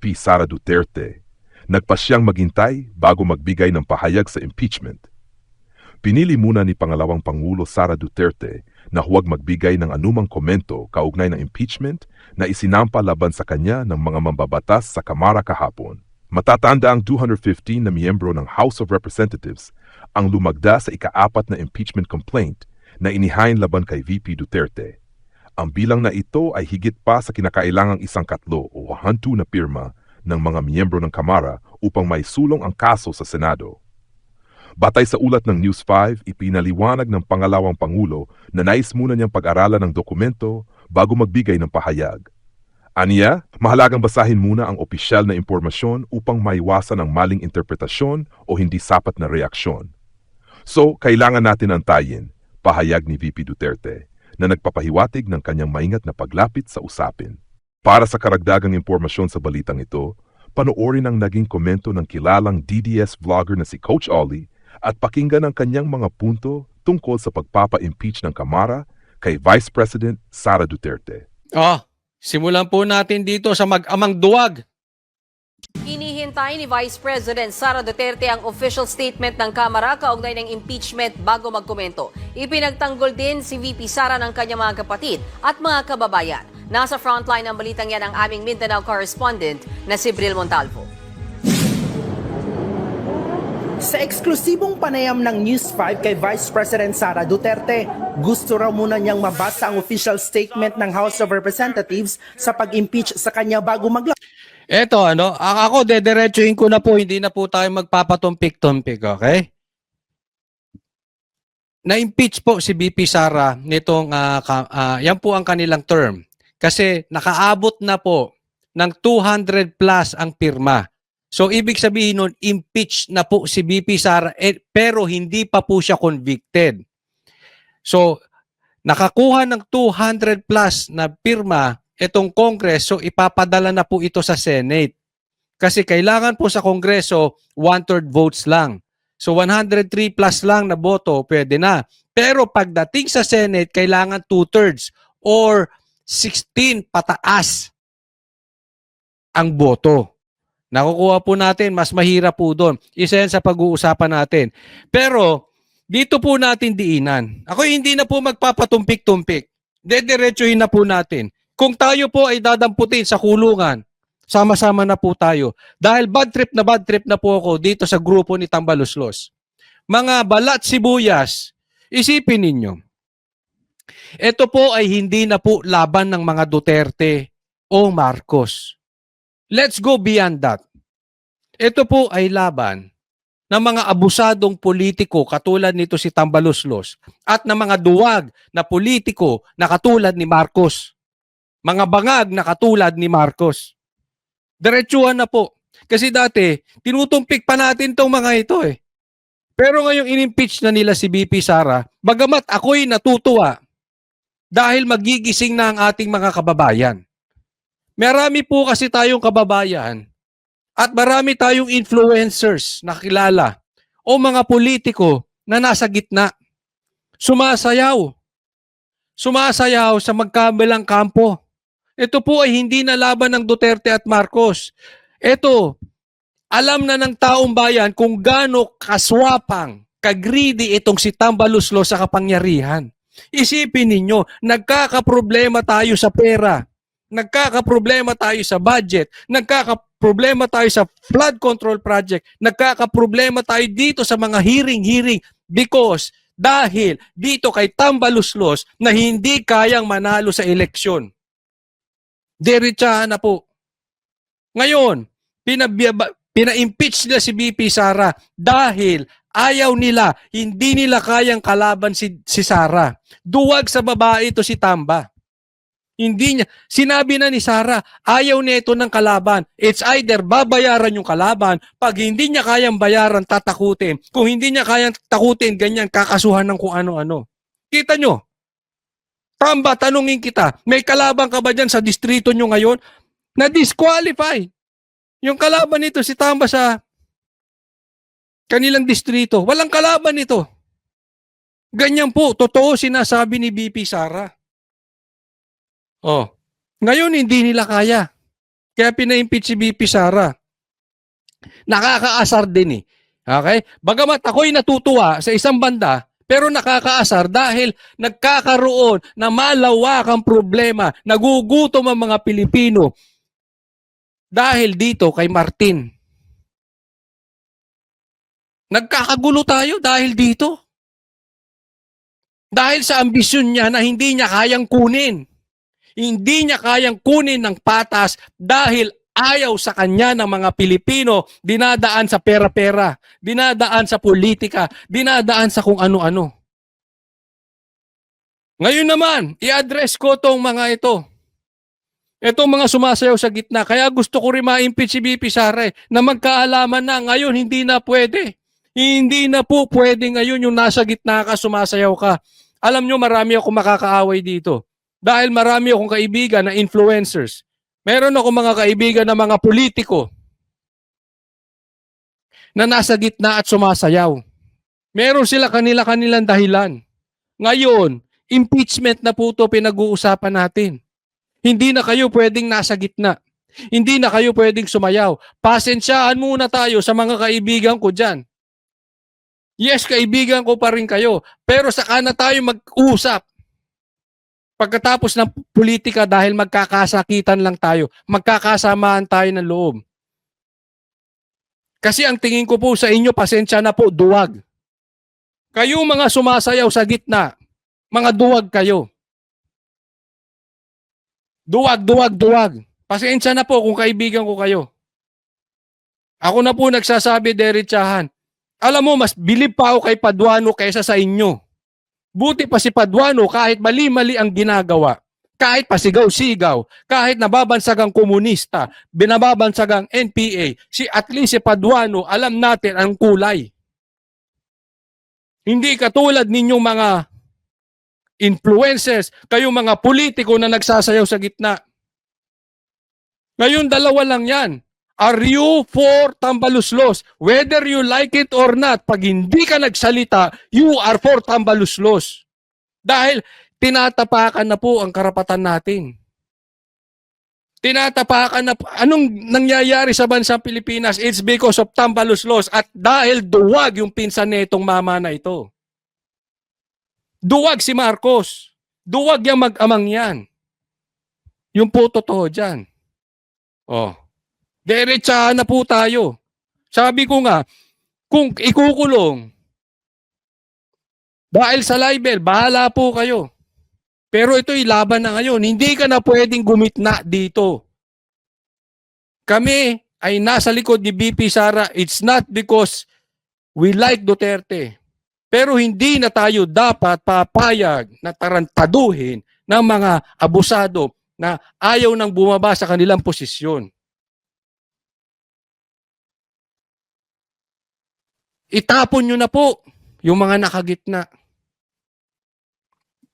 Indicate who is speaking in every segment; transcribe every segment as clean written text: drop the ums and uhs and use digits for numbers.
Speaker 1: VP Sara Duterte, nagpa siyang maghintay bago magbigay ng pahayag sa impeachment. Pinili muna ni Pangalawang Pangulo Sara Duterte na huwag magbigay ng anumang komento kaugnay ng impeachment na isinampa laban sa kanya ng mga mambabatas sa Kamara kahapon. Matatanda ang 215 na miyembro ng House of Representatives ang lumagda sa ika-4 na impeachment complaint na inihain laban kay VP Duterte. Ang bilang na ito ay higit pa sa kinakailangang 1/4 o 1/2 na pirma ng mga miyembro ng Kamara upang maisulong ang kaso sa Senado. Batay sa ulat ng News 5, ipinaliwanag ng Pangalawang Pangulo na nais muna niyang pag-aralan ng dokumento bago magbigay ng pahayag. Aniya, mahalagang basahin muna ang opisyal na impormasyon upang maiwasan ang maling interpretasyon o hindi sapat na reaksyon. So, kailangan natin antayin, pahayag ni VP Duterte, na nagpapahiwatig ng kanyang maingat na paglapit sa usapin. Para sa karagdagang impormasyon sa balitang ito, panoorin ang naging komento ng kilalang DDS vlogger na si Coach Ollie at pakinggan ang kanyang mga punto tungkol sa pagpapa-impeach ng Kamara kay Vice President Sara Duterte.
Speaker 2: Simulan po natin dito sa mag-amang duwag.
Speaker 3: Hinihintay ni Vice President Sara Duterte ang official statement ng Kamara kaugnay ng impeachment bago magkomento. Ipinagtanggol din si VP Sara ng kanyang mga kapatid at mga kababayan. Nasa frontline ng balitang yan ang aming Mindanao correspondent na si Bril Montalvo.
Speaker 4: Sa eksklusibong panayam ng News 5 kay Vice President Sara Duterte, gusto raw muna niyang mabasa ang official statement ng House of Representatives sa pag-impeach sa kanya bago
Speaker 2: Eto, ako dederechohin ko na po, hindi na po tayo magpapatumpik-tumpik, okay? Na-impeach po si VP Sara nitong, yan po ang kanilang term. Kasi nakaabot na po ng 200 plus ang pirma. So, ibig sabihin nun, impeach na po si VP Sara, pero hindi pa po siya convicted. So, nakakuha ng 200 plus na pirma itong Kongreso, ipapadala na po ito sa Senate. Kasi kailangan po sa Kongreso, 1/3 votes lang. So, 103 plus lang na boto, pwede na. Pero pagdating sa Senate, kailangan 2/3 or 16 pataas ang boto. Nakukuha po natin, mas mahirap po doon. Isa yan sa pag-uusapan natin. Pero, dito po natin diinan. Ako hindi na po magpapatumpik-tumpik. Dediretsuhin na po natin. Kung tayo po ay dadamputin sa kulungan, sama-sama na po tayo. Dahil bad trip na po ako dito sa grupo ni Tambaluslos. Mga balat sibuyas, isipin ninyo. Ito po ay hindi na po laban ng mga Duterte o Marcos. Let's go beyond that. Ito po ay laban ng mga abusadong politiko katulad nito si Tambaluslos at ng mga duwag na politiko na katulad ni Marcos. Mga bangag na katulad ni Marcos. Diretsuhan na po. Kasi dati, tinutumpik pa natin tong mga ito eh. Pero ngayong inimpeach na nila si VP Sara, bagamat ako'y natutuwa dahil magigising na ang ating mga kababayan. Marami po kasi tayong kababayan at marami tayong influencers na kilala o mga politiko na nasa gitna. Sumasayaw. Sumasayaw sa magkabilang kampo. Ito po ay hindi na laban ng Duterte at Marcos. Ito, alam na ng taong bayan kung gaano kaswapang, kagreedy itong si Tambaluslos sa kapangyarihan. Isipin ninyo, nagkakaproblema tayo sa pera. Nagkakaproblema tayo sa budget, nagkakaproblema tayo sa flood control project, nagkakaproblema tayo dito sa mga hearing because dahil dito kay Tambaluslos na hindi kayang manalo sa eleksyon. Diretsahan na po. Ngayon, pina-impeach nila si VP Sara dahil ayaw nila, hindi nila kayang kalaban si Sara. Duwag sa babae ito si Tamba. Hindi niya. Sinabi na ni Sara, ayaw niya ito ng kalaban. It's either babayaran yung kalaban, pag hindi niya kayang bayaran, tatakutin. Kung hindi niya kayang takutin, ganyan, kakasuhan ng kung ano-ano. Kita nyo? Tamba, tanungin kita, may kalaban ka ba dyan sa distrito nyo ngayon? Na-disqualify. Yung kalaban nito, si Tamba sa kanilang distrito. Walang kalaban ito. Ganyan po, totoo sinasabi ni VP Sara. Ngayon hindi nila kaya. Kaya pina-impeach si VP Sara. Nakakaasar din eh. Okay? Bagamat ako'y natutuwa sa isang banda, pero nakakaasar dahil nagkakaroon na malawakang problema, nagugutom ang mga Pilipino dahil dito kay Martin. Nagkakagulo tayo dahil dito. Dahil sa ambisyon niya na hindi niya kayang kunin. Hindi niya kayang kunin ng patas dahil ayaw sa kanya ng mga Pilipino, dinadaan sa pera-pera, dinadaan sa politika, dinadaan sa kung ano-ano. Ngayon naman, i-address ko tong mga ito. Itong mga sumasayaw sa gitna. Kaya gusto ko rin ma-impeach si VP Sara na magkaalaman na ngayon hindi na pwede. Hindi na po pwede ngayon yung nasa gitna ka, sumasayaw ka. Alam nyo, marami akong makakaaway dito. Dahil marami akong kaibigan na influencers. Meron akong mga kaibigan na mga politiko na nasa gitna at sumasayaw. Meron sila kanilang dahilan. Ngayon, impeachment na po ito pinag-uusapan natin. Hindi na kayo pwedeng nasa gitna. Hindi na kayo pwedeng sumayaw. Pasensyaan muna tayo sa mga kaibigan ko dyan. Yes, kaibigan ko pa rin kayo. Pero saka na tayo mag-usap. Pagkatapos ng politika dahil magkakasakitan lang tayo. Magkakasamaan tayo ng loob. Kasi ang tingin ko po sa inyo, pasensya na po, duwag. Kayong mga sumasayaw sa gitna, mga duwag kayo. Duwag. Pasensya na po kung kaibigan ko kayo. Ako na po nagsasabi, derechahan. Alam mo, mas bilib pa ako kay Paduano kaysa sa inyo. Buti pa si Paduano kahit mali-mali ang ginagawa. Kahit pasigaw-sigaw, kahit nababansagang komunista, binababansagang NPA, at least si Paduano, alam natin ang kulay. Hindi katulad ninyong mga influencers, kayong mga politiko na nagsasayaw sa gitna. Ngayon, dalawa lang yan. Are you for tambaluslos? Whether you like it or not, pag hindi ka nagsalita, you are for tambaluslos. Dahil tinatapakan na po ang karapatan natin. Tinatapakan na, anong nangyayari sa bansang Pilipinas? It's because of tambaluslos at dahil duwag yung pinsan nitong mama na ito. Duwag si Marcos. Duwag yung mag-amang yan. Yung po totoo dyan. Oh. Diretsahan na po tayo. Sabi ko nga, kung ikukulong, dahil sa libel, bahala po kayo. Pero ito'y laban na ngayon. Hindi ka na pwedeng gumitna dito. Kami ay nasa likod ni VP Sara. It's not because we like Duterte. Pero hindi na tayo dapat papayag na tarantaduhin ng mga abusado na ayaw nang bumaba sa kanilang posisyon. Itapon nyo na po yung mga nakagitna.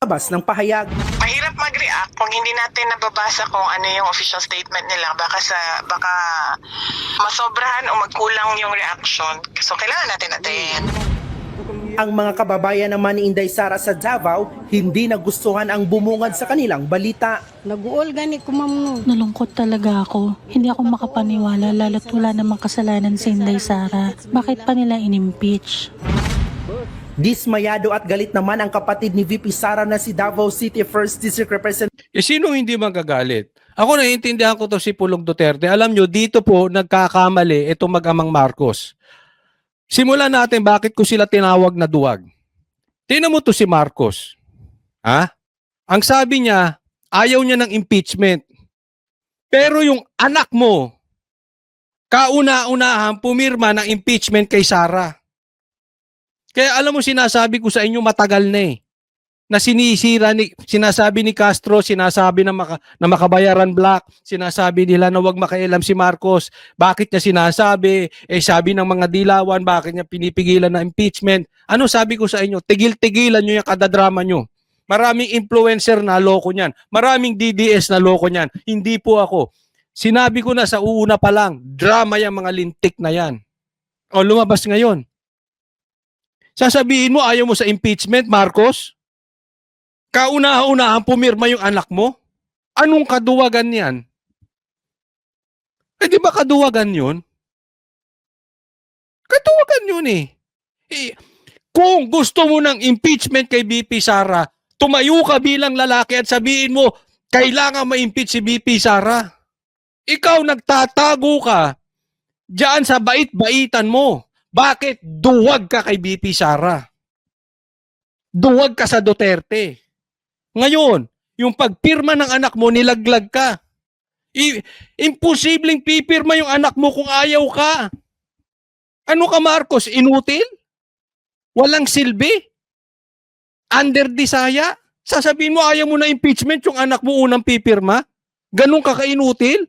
Speaker 4: Labas ng pahayag.
Speaker 5: Mahirap mag-react kung hindi natin nababasa kung ano yung official statement nila. Baka masobrahan o magkulang yung reaction. So kailangan natin natin.
Speaker 4: Ang mga kababayan naman ni Inday Sara sa Davao, hindi nagustuhan ang bumungad sa kanilang balita.
Speaker 6: Nag-uol gani ko ma'am no.
Speaker 7: Nalungkot talaga ako. Hindi ako makapaniwala lalo't wala namang kasalanan si Inday Sara. Bakit pa nila inimpeach?
Speaker 4: Dismayado at galit naman ang kapatid ni VP Sara na si Davao City 1st District Representative
Speaker 2: Sino hindi magagalit? Ako naiintindihan ko to si Pulong Duterte. Alam nyo, dito po nagkakamali itong mag-amang Marcos. Simulan natin bakit ko sila tinawag na duwag. Tingnan mo to si Marcos. Ha? Ang sabi niya, ayaw niya ng impeachment. Pero yung anak mo, kauna-unahan pumirma ng impeachment kay Sara. Kaya alam mo, sinasabi ko sa inyo matagal na eh. Na sinasabi ni Castro, sinasabi na makabayaran black, sinasabi nila na wag makialam si Marcos. Bakit niya sinasabi? Sabi ng mga dilawan, bakit niya pinipigilan na impeachment? Ano sabi ko sa inyo? Tigil-tigilan nyo yung kadadrama nyo. Maraming influencer na loko niyan. Maraming DDS na loko niyan. Hindi po ako. Sinabi ko na sa uuna pa lang, drama yung mga lintik na yan. O lumabas ngayon. Sasabihin mo, ayaw mo sa impeachment, Marcos? Kauna-unahan pumirma yung anak mo? Anong kaduwagan yan? Eh di ba kaduwagan yun? Kaduwagan yun eh. Kung gusto mo ng impeachment kay BP Sara, tumayo ka bilang lalaki at sabihin mo, kailangan ma-impeach si BP Sara. Ikaw nagtatago ka diyan sa bait-baitan mo. Bakit duwag ka kay BP Sara? Duwag ka sa Duterte. Ngayon, yung pagpirma ng anak mo, nilaglag ka. Imposibleng pipirma yung anak mo kung ayaw ka. Ano ka, Marcos? Inutil? Walang silbi? Under disaya? Sasabihin mo ayaw mo na impeachment yung anak mo unang pipirma? Ganun ka kainutil?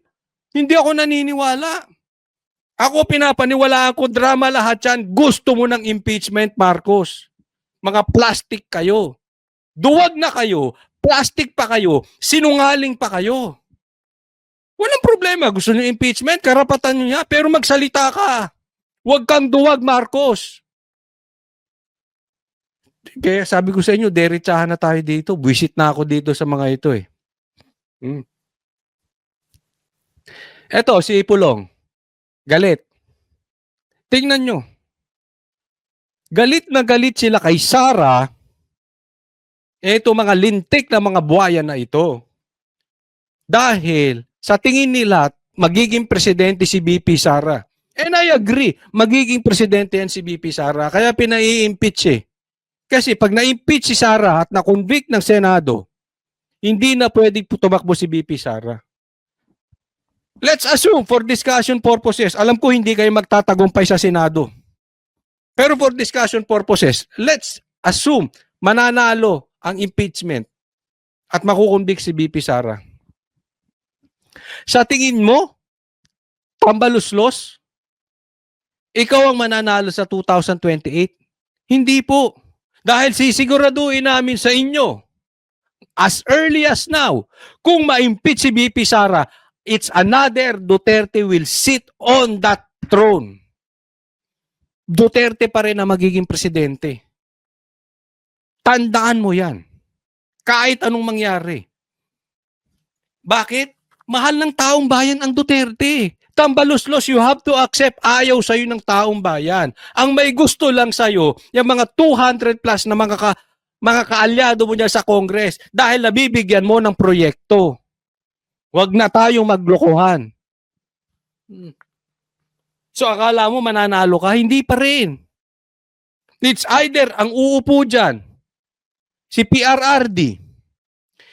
Speaker 2: Hindi ako naniniwala. Ako pinapaniwalaan ko drama lahat yan. Gusto mo ng impeachment, Marcos. Mga plastic kayo. Duwag na kayo. Plastic pa kayo. Sinungaling pa kayo. Walang problema. Gusto niyo impeachment? Karapatan niyo yan. Pero magsalita ka. Huwag kang duwag, Marcos. Kaya sabi ko sa inyo, derechahan na tayo dito. Visit na ako dito sa mga ito eh. Eto, si Pulong. Galit. Tingnan nyo. Galit na galit sila kay Sara. Eto mga lintik na mga buhaya na ito. Dahil sa tingin nila, magiging presidente si BP Sara. And I agree, magiging presidente yan si BP Sara. Kaya pinai-impeach eh. Kasi pag na-impeach si Sara at na-convict ng Senado, hindi na pwedeng tumakbo si BP Sara. Let's assume for discussion purposes, alam ko hindi kayo magtatagumpay sa Senado. Pero for discussion purposes, let's assume mananalo ang impeachment at makukonvict si BP Sara. Sa tingin mo, tambaluslos, ikaw ang mananalo sa 2028? Hindi po. Dahil sisiguraduhin namin sa inyo, as early as now, kung ma-impeach si BP Sara, it's another Duterte will sit on that throne. Duterte pa rin ang magiging presidente. Tandaan mo yan. Kahit anong mangyari. Bakit? Mahal ng taong bayan ang Duterte. Tambaluslos, you have to accept ayaw sa'yo ng taong bayan. Ang may gusto lang sa'yo, yung mga 200 plus na mga kaalyado mo niya sa Congress dahil nabibigyan mo ng proyekto. Huwag na tayong maglokohan. So akala mo mananalo ka? Hindi pa rin. It's either ang uupo dyan, si PRRD,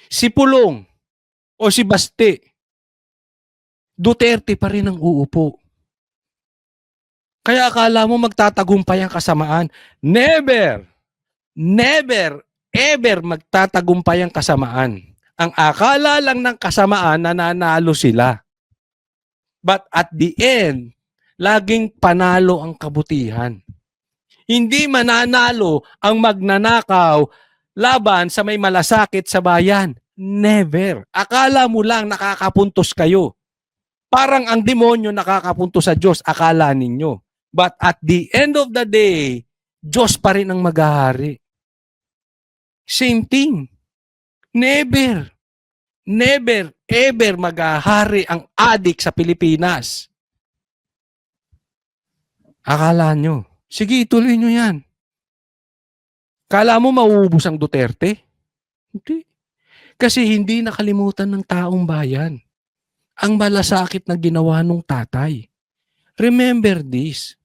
Speaker 2: si Pulong, o si Baste. Duterte pa rin ang uupo. Kaya akala mo magtatagumpay ang kasamaan. Never, never, ever magtatagumpay ang kasamaan. Ang akala lang ng kasamaan, nananalo sila. But at the end, laging panalo ang kabutihan. Hindi mananalo ang magnanakaw laban sa may malasakit sa bayan. Never. Akala mo lang nakakapuntos kayo. Parang ang demonyo nakakapuntos sa Diyos, akala ninyo. But at the end of the day, Diyos pa rin ang maghahari. Same thing. Never, never, ever maghahari ang adik sa Pilipinas. Akala nyo. Sige, ituloy nyo yan. Kala mo mauubos ang Duterte? Hindi. Kasi hindi nakalimutan ng taong bayan ang malasakit na ginawa ng tatay. Remember this.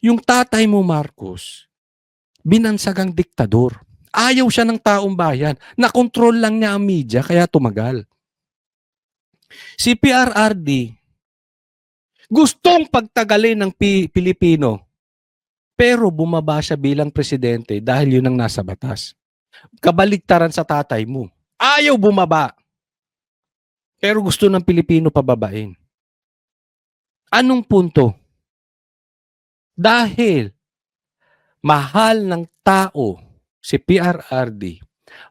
Speaker 2: Yung tatay mo, Marcos, binansagang diktador. Ayaw siya ng taong bayan. Nakontrol lang niya ang media, kaya tumagal. Si PRRD, gustong pagtagalin ng Pilipino, pero bumaba siya bilang presidente dahil yun ang nasa batas. Kabaligtaran sa tatay mo. Ayaw bumaba. Pero gusto ng Pilipino pababain. Anong punto? Dahil mahal ng tao si PRRD,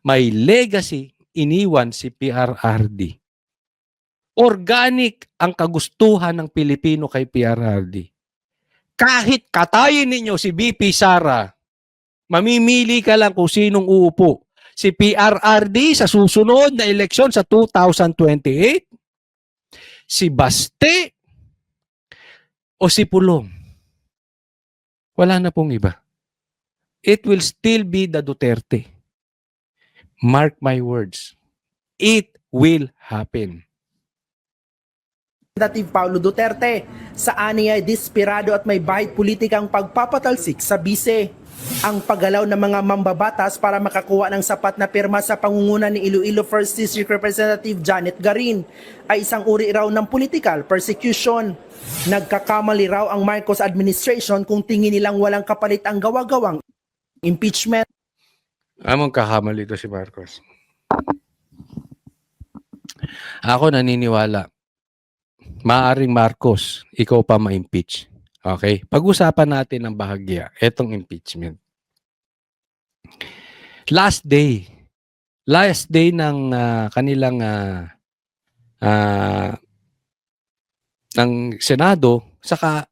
Speaker 2: may legacy iniwan si PRRD. Organic ang kagustuhan ng Pilipino kay PRRD. Kahit katayin ninyo si BP Sara, mamimili ka lang kung sinong uupo. Si PRRD sa susunod na eleksyon sa 2028, si Baste, o si Pulong. Wala na pong iba. It will still be the Duterte. Mark my words. It will happen.
Speaker 4: Representative Paulo Duterte sa aniya ay desperado at may bahid politikang pagpapatalsik sa bise. Ang paggalaw ng mga mambabatas para makakuha ng sapat na pirma sa pangunguna ni Iloilo 1st District Representative Janet Garin ay isang uri raw ng political persecution. Nagkakamali raw ang Marcos administration kung tingin nilang walang kapalit ang gawa-gawang impeachment.
Speaker 2: Among kakamali ito si Marcos. Ako naniniwala. Maaring Marcos, ikaw pa ma-impeach. Okay? Pag-usapan natin ng bahagya, etong impeachment. Last day ng kanilang ng Senado, saka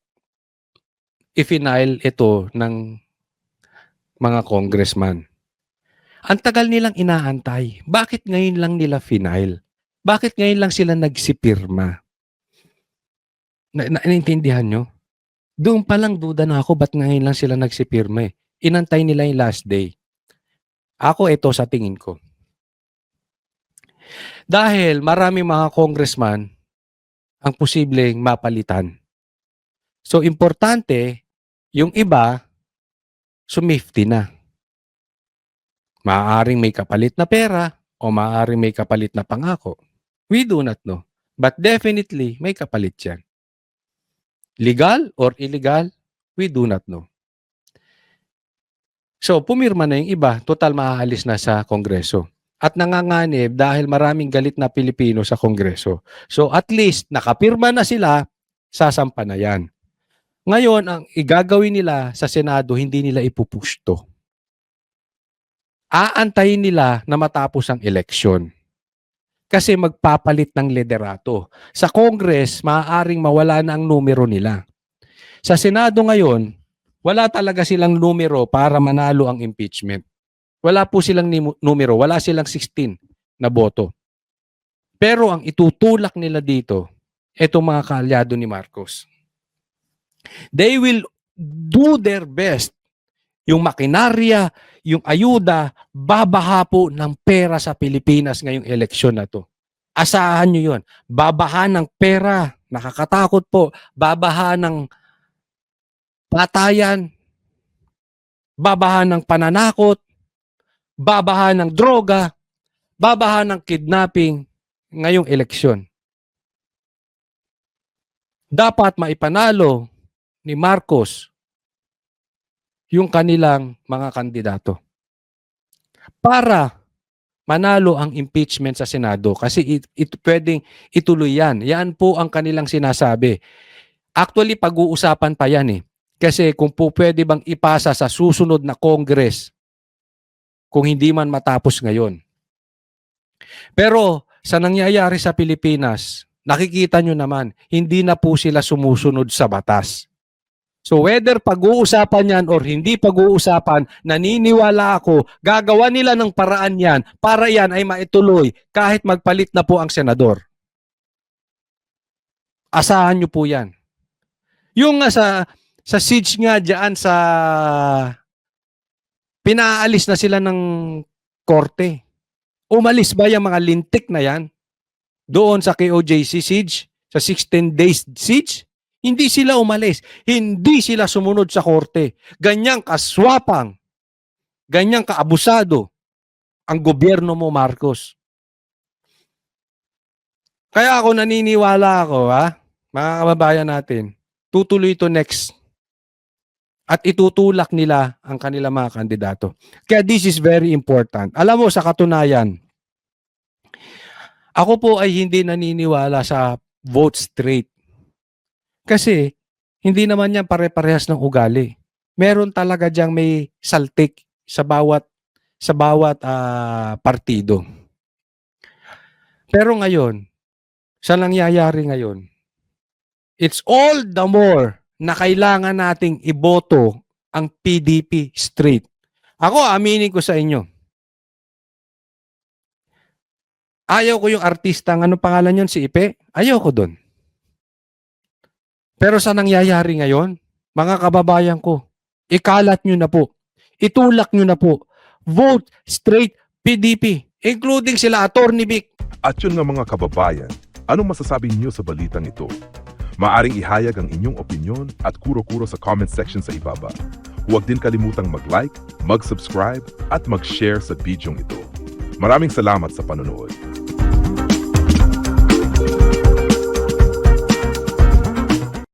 Speaker 2: i-final ito ng mga congressman. Ang tagal nilang inaantay. Bakit ngayon lang nila final? Bakit ngayon lang sila nagsipirma? Naintindihan nyo? Doon pa lang duda na ako, ba't ngayon lang sila nagsipirma eh? Inantay nila yung last day. Ako, ito sa tingin ko. Dahil maraming mga congressman ang posibleng mapalitan. So, importante, yung iba, sumifty na. Maaaring may kapalit na pera o maaaring may kapalit na pangako. We do not know. But definitely, may kapalit yan. Legal or illegal, we do not know. So, pumirma na yung iba, total maaalis na sa Kongreso. At nanganganib dahil maraming galit na Pilipino sa Kongreso. So, at least, nakapirma na sila, sasampa na yan. Ngayon, ang igagawin nila sa Senado, hindi nila ipupush to. Aantayin nila na matapos ang eleksyon. Kasi magpapalit ng liderato. Sa Congress, maaaring mawala na ang numero nila. Sa Senado ngayon, wala talaga silang numero para manalo ang impeachment. Wala po silang numero, wala silang 16 na boto. Pero ang itutulak nila dito, etong mga kaalyado ni Marcos. They will do their best. Yung makinarya, yung ayuda, babaha po ng pera sa Pilipinas ngayong eleksyon na to. Asahan nyo yun. Babaha ng pera. Nakakatakot po. Babaha ng patayan. Babaha ng pananakot. Babaha ng droga. Babaha ng kidnapping ngayong eleksyon. Dapat maipanalo ni Marcos yung kanilang mga kandidato para manalo ang impeachment sa Senado kasi pwedeng ituloy yan. Yan po ang kanilang sinasabi. Actually, pag-uusapan pa yan eh. Kasi kung po pwede bang ipasa sa susunod na Congress kung hindi man matapos ngayon. Pero sa nangyayari sa Pilipinas, nakikita nyo naman, hindi na po sila sumusunod sa batas. So whether pag-uusapan yan or hindi pag-uusapan, naniniwala ako, gagawa nila ng paraan yan para yan ay maituloy kahit magpalit na po ang senador. Asahan nyo po yan. Yung nga sa siege nga dyan sa pinaalis na sila ng korte. Umalis ba yung mga lintik na yan? Doon sa KOJC siege, sa 16 days siege? Hindi sila umalis. Hindi sila sumunod sa korte. Ganyang kaswapang, ganyang kaabusado ang gobyerno mo, Marcos. Kaya ako naniniwala ako, mga kababayan natin, tutuloy ito next. At itutulak nila ang kanilang mga kandidato. Kaya this is very important. Alam mo, sa katunayan, ako po ay hindi naniniwala sa vote straight. Kasi, hindi naman yan pare-parehas ng ugali. Meron talaga diyang may saltik sa bawat partido. Pero ngayon, sa nangyayari ngayon, it's all the more na kailangan nating iboto ang PDP straight. Ako, aminin ko sa inyo. Ayaw ko yung artista, ano pangalan yun, si Ipe? Ayaw ko doon. Pero sa nangyayari ngayon, mga kababayan ko, ikalat nyo na po. Itulak nyo na po. Vote straight PDP, including sila Attorney Vic.
Speaker 1: At yun nga mga kababayan, anong masasabi niyo sa balitang ito? Maaring ihayag ang inyong opinyon at kuro-kuro sa comment section sa ibaba. Huwag din kalimutang mag-like, mag-subscribe at mag-share sa bidyong ito. Maraming salamat sa panonood.